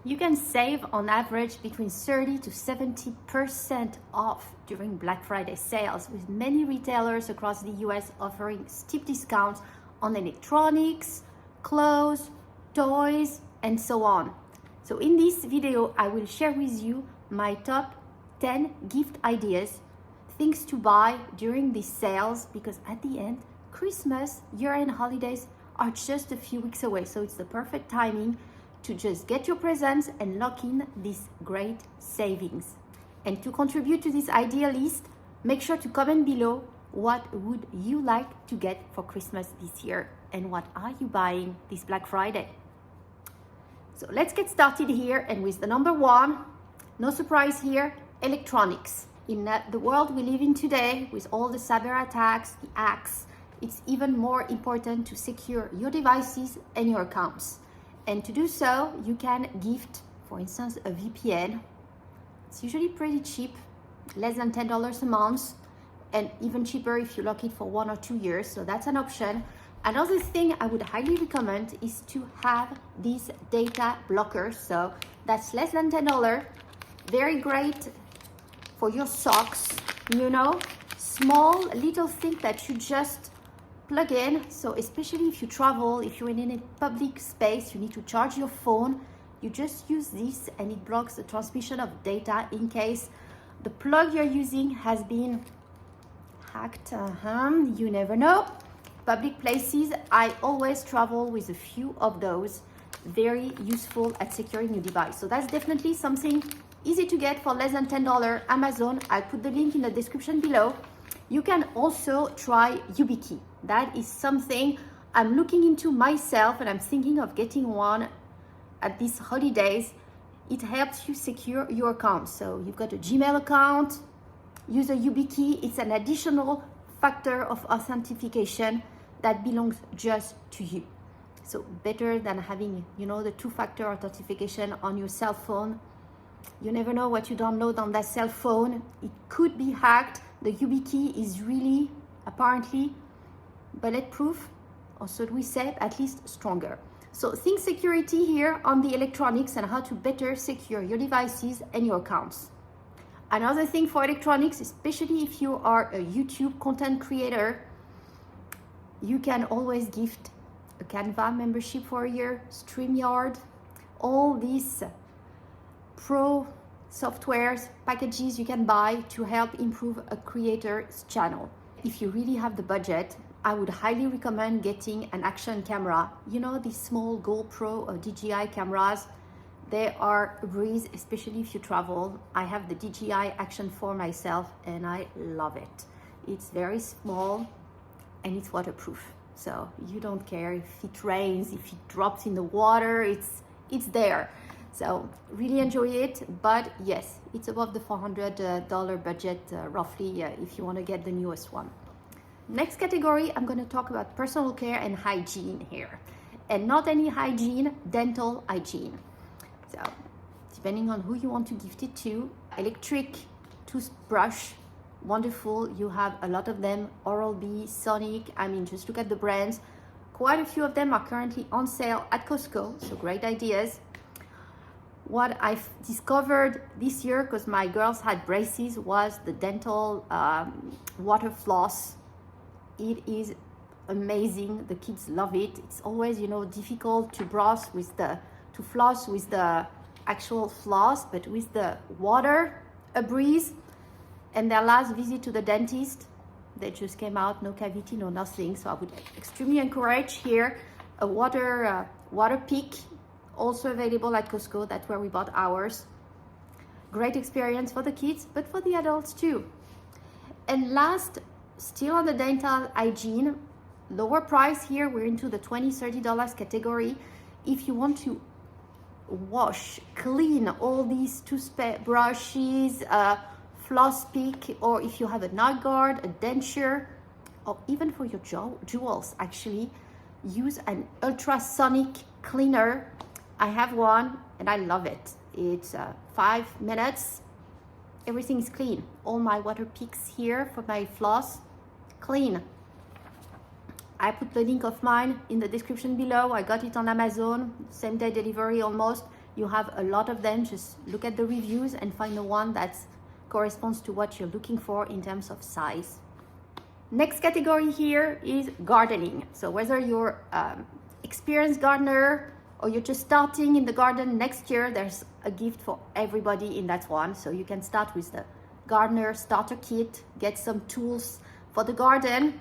You can save on average between 30 to 70% off during Black Friday sales, with many retailers across the US offering steep discounts on electronics, clothes, toys, and so on. So in this video, I will share with you my top 10 gift ideas, things to buy during these sales, because at the end, Christmas, year-end holidays are just a few weeks away. So it's the perfect timing to just get your presents and lock in these great savings. And to contribute to this idea list, make sure to comment below what would you like to get for Christmas this year and what are you buying this Black Friday. So let's get started here, and with the number one, no surprise here, electronics. In the world we live in today, with all the cyber attacks, the hacks, it's even more important to secure your devices and your accounts. And to do so, you can gift, for instance, a VPN. It's usually pretty cheap, less than $10 a month, and even cheaper if you lock it for 1 or 2 years. So that's an option. Another thing I would highly recommend is to have these data blockers. So that's less than $10. Very great for your socks, small little thing that you just plug in. So especially if you travel, if you're in a public space, you need to charge your phone, you just use this and it blocks the transmission of data in case the plug you're using has been hacked. You never know. Public places, I always travel with a few of those. Very useful at securing your device. So that's definitely something easy to get for less than $10. Amazon, I'll put the link in the description below. You can also try YubiKey. That is something I'm looking into myself, and I'm thinking of getting one at these holidays. It helps you secure your account. So you've got a Gmail account, use a YubiKey. It's an additional factor of authentication that belongs just to you. So better than having, the two-factor authentication on your cell phone. You never know what you download on that cell phone. It could be hacked. The YubiKey is really, apparently, bulletproof, or so we say, at least stronger. So think security here on the electronics and how to better secure your devices and your accounts. Another thing for electronics, especially if you are a YouTube content creator, you can always gift a Canva membership for a year, StreamYard, all these pro softwares, packages you can buy to help improve a creator's channel. If you really have the budget, I would highly recommend getting an action camera. These small GoPro or DJI cameras, they are a breeze, especially if you travel. I have the DJI Action 4 myself and I love it. It's very small and it's waterproof. So you don't care if it rains, if it drops in the water, it's there. So really enjoy it, but yes, it's above the $400 budget roughly if you want to get the newest one. Next category, I'm going to talk about personal care and hygiene here. And not any hygiene, dental hygiene. So depending on who you want to gift it to, electric toothbrush, wonderful. You have a lot of them, Oral-B, Sonic, just look at the brands. Quite a few of them are currently on sale at Costco, so great ideas. What I've discovered this year, because my girls had braces, was the dental water floss. It is amazing. The kids love it. It's always, difficult to floss with the actual floss, but with the water, a breeze. And their last visit to the dentist, they just came out, no cavity, no nothing. So I would extremely encourage here a water pick. Also available at Costco. That's where we bought ours. Great experience for the kids, but for the adults too. And last, still on the dental hygiene, lower price here. We're into the $20, $30 category. If you want to wash, clean all these toothbrushes, floss pick, or if you have a night guard, a denture, or even for your jewels, actually, use an ultrasonic cleaner. I have one and I love it. It's 5 minutes. Everything is clean. All my water picks here for my floss, clean. I put the link of mine in the description below. I got it on Amazon, same day delivery almost. You have a lot of them. Just look at the reviews and find the one that corresponds to what you're looking for in terms of size. Next category here is gardening. So whether you're experienced gardener or you're just starting in the garden next year, there's a gift for everybody in that one. So you can start with the gardener starter kit, get some tools for the garden.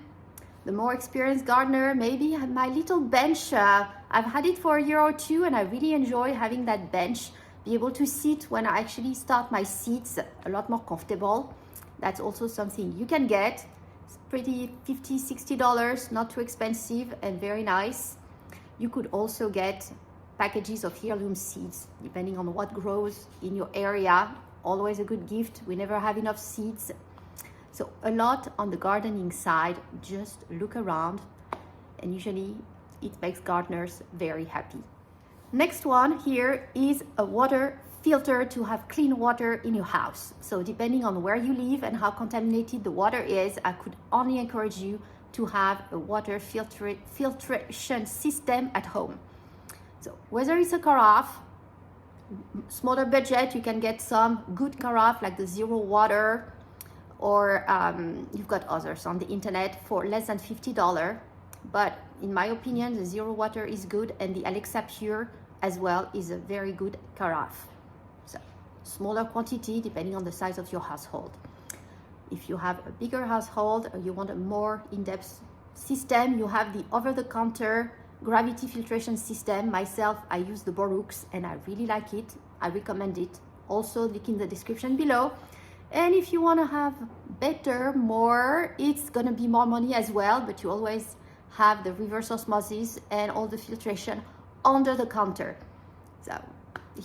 The more experienced gardener, maybe my little bench, I've had it for a year or two and I really enjoy having that bench, be able to sit when I actually start my seeds, a lot more comfortable. That's also something you can get. It's pretty $50, $60, not too expensive and very nice. You could also get packages of heirloom seeds, depending on what grows in your area. Always a good gift. We never have enough seeds. So a lot on the gardening side, just look around and usually it makes gardeners very happy. Next one here is a water filter to have clean water in your house. So depending on where you live and how contaminated the water is, I could only encourage you to have a water filtration system at home. So whether it's a carafe, smaller budget, you can get some good carafe like the Zero Water, or you've got others on the internet for less than $50. But in my opinion, the Zero Water is good, and the Alexa Pure as well is a very good carafe. So smaller quantity depending on the size of your household. If you have a bigger household or you want a more in-depth system, you have the over-the-counter gravity filtration system. Myself, I use the Borux and I really like it. I recommend it. Also, link in the description below. And if you want to have better, more, it's going to be more money as well, but you always have the reverse osmosis and all the filtration under the counter. So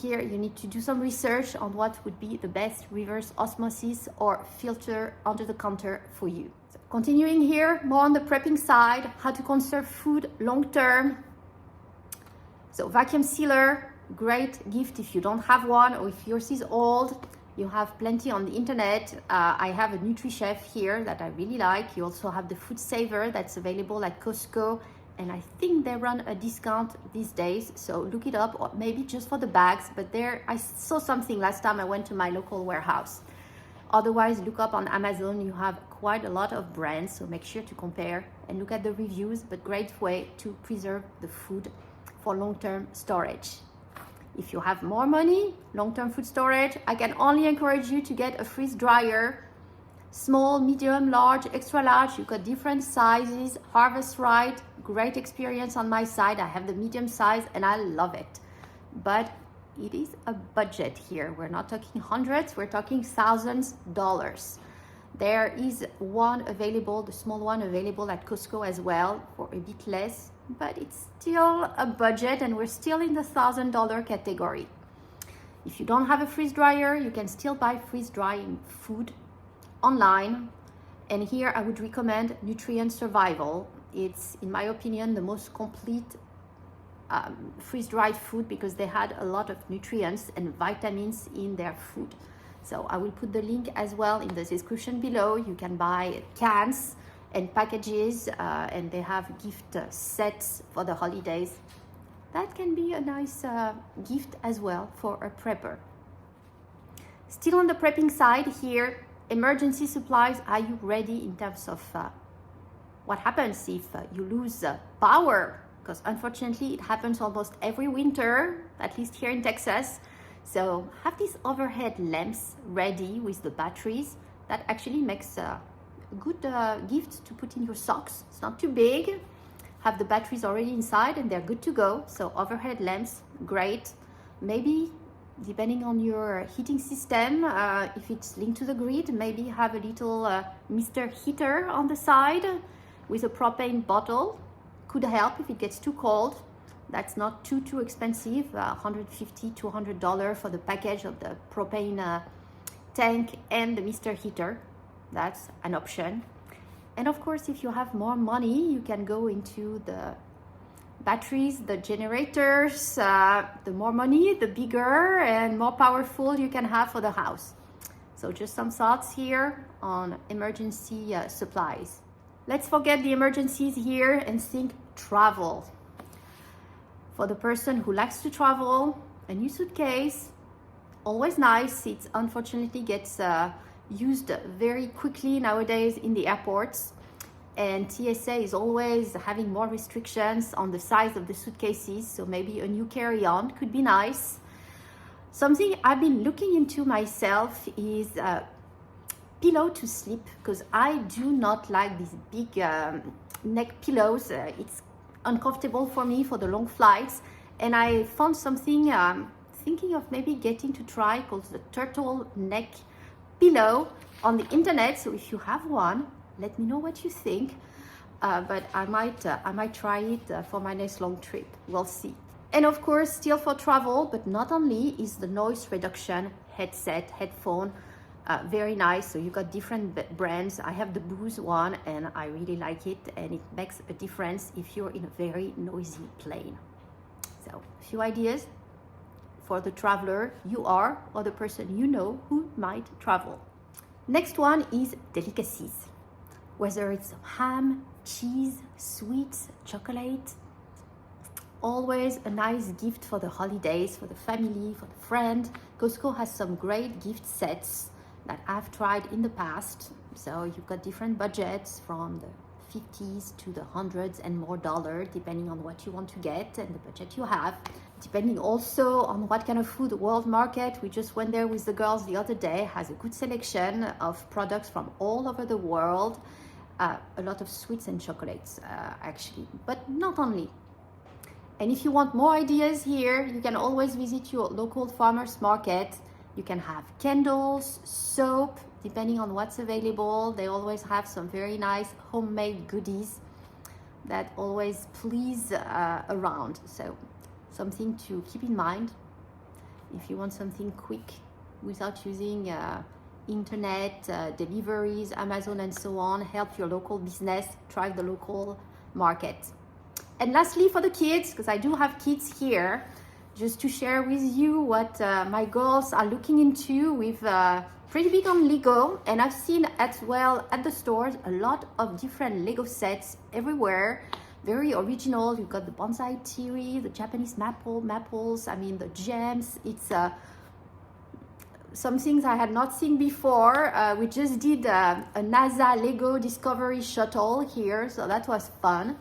here you need to do some research on what would be the best reverse osmosis or filter under the counter for you. So continuing here, more on the prepping side, how to conserve food long term. So vacuum sealer, great gift if you don't have one, or if yours is old. You have plenty on the internet. I have a NutriChef here that I really like. You also have the Food Saver that's available at Costco, and I think they run a discount these days, so look it up, or maybe just for the bags, but there I saw something last time I went to my local warehouse. Otherwise, look up on Amazon. You have quite a lot of brands, so make sure to compare and look at the reviews, but great way to preserve the food for long-term storage. If you have more money, long-term food storage, I can only encourage you to get a freeze dryer. Small, medium, large, extra large, you've got different sizes. Harvest Right, great experience on my side. I have the medium size and I love it. But it is a budget here. We're not talking hundreds, we're talking thousands of dollars. There is one available, the small one available at Costco as well for a bit less, but it's still a budget and we're still in the $1,000 category. If you don't have a freeze dryer, you can still buy freeze drying food online. And here I would recommend Nutrient Survival. It's, in my opinion, the most complete freeze-dried food because they had a lot of nutrients and vitamins in their food. So I will put the link as well in the description below. You can buy cans and packages and they have gift sets for the holidays. That can be a nice gift as well for a prepper. Still on the prepping side here, emergency supplies. Are you ready in terms of what happens if you lose power? Because unfortunately it happens almost every winter, at least here in Texas. So have these overhead lamps ready with the batteries. That actually makes a good gift to put in your socks. It's not too big. Have the batteries already inside and they're good to go. So overhead lamps, great. Maybe depending on your heating system, if it's linked to the grid, maybe have a little Mr. Heater on the side with a propane bottle. Could help if it gets too cold. That's not too expensive, $150, $200 for the package of the propane tank and the Mr. Heater. That's an option. And of course, if you have more money, you can go into the batteries, the generators. The more money, the bigger and more powerful you can have for the house. So just some thoughts here on emergency supplies. Let's forget the emergencies here and think travel. For the person who likes to travel, a new suitcase, always nice. It unfortunately gets used very quickly nowadays in the airports, and TSA is always having more restrictions on the size of the suitcases, so maybe a new carry-on could be nice. Something I've been looking into myself is a pillow to sleep, because I do not like these big neck pillows. It's uncomfortable for me for the long flights, and I found something thinking of maybe getting to try, called the turtle neck pillow on the internet. So if you have one, let me know what you think. But I might try it for my next long trip. We'll see. And of course, still for travel, but not only, is the noise reduction headphone. Very nice. So you got different brands. I have the Bose one, and I really like it, and it makes a difference if you're in a very noisy plane. So a few ideas for the traveler you are, or the person you know who might travel. Next one is delicacies. Whether it's ham, cheese, sweets, chocolate, always a nice gift for the holidays, for the family, for the friend. Costco has some great gift sets that I've tried in the past. So you've got different budgets from the 50s to the hundreds and more dollars, depending on what you want to get and the budget you have. Depending also on what kind of food. World Market, we just went there with the girls the other day, has a good selection of products from all over the world. A lot of sweets and chocolates, actually, but not only. And if you want more ideas here, you can always visit your local farmers market. You can have candles, soap, depending on what's available. They always have some very nice homemade goodies that always please around. So something to keep in mind if you want something quick without using internet, deliveries, Amazon and so on. Help your local business, try the local market. And lastly, for the kids, because I do have kids here, just to share with you what my girls are looking into. We've pretty big on Lego, and I've seen as well at the stores a lot of different Lego sets everywhere. Very original. You've got the bonsai tree, the Japanese maples, I mean the gems. It's some things I had not seen before. We just did a NASA Lego Discovery Shuttle here, so that was fun.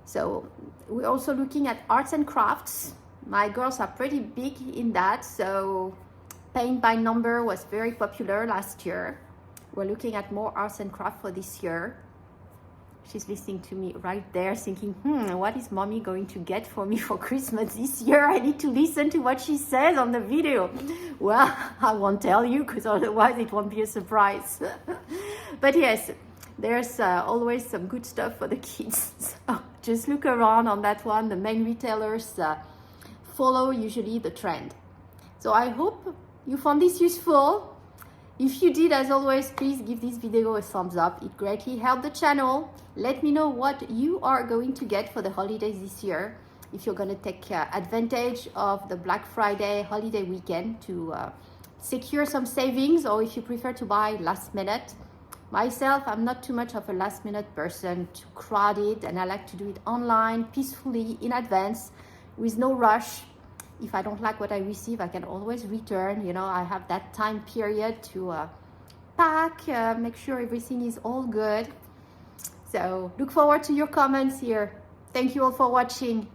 So we're also looking at arts and crafts. My girls are pretty big in that, so paint by number was very popular last year. We're looking at more arts and crafts for this year. She's listening to me right there thinking, what is mommy going to get for me for Christmas this year? I need to listen to what she says on the video. Well, I won't tell you, because otherwise it won't be a surprise. But yes, there's always some good stuff for the kids. So just look around on that one. The main retailers follow usually the trend. So I hope you found this useful. If you did, as always, please give this video a thumbs up. It greatly helped the channel. Let me know what you are going to get for the holidays this year. If you're going to take advantage of the Black Friday holiday weekend to secure some savings, or if you prefer to buy last minute. Myself, I'm not too much of a last minute person, too crowded, and I like to do it online, peacefully, in advance, with no rush. If I don't like what I receive, I can always return. You know, I have that time period to pack, make sure everything is all good. So look forward to your comments here. Thank you all for watching.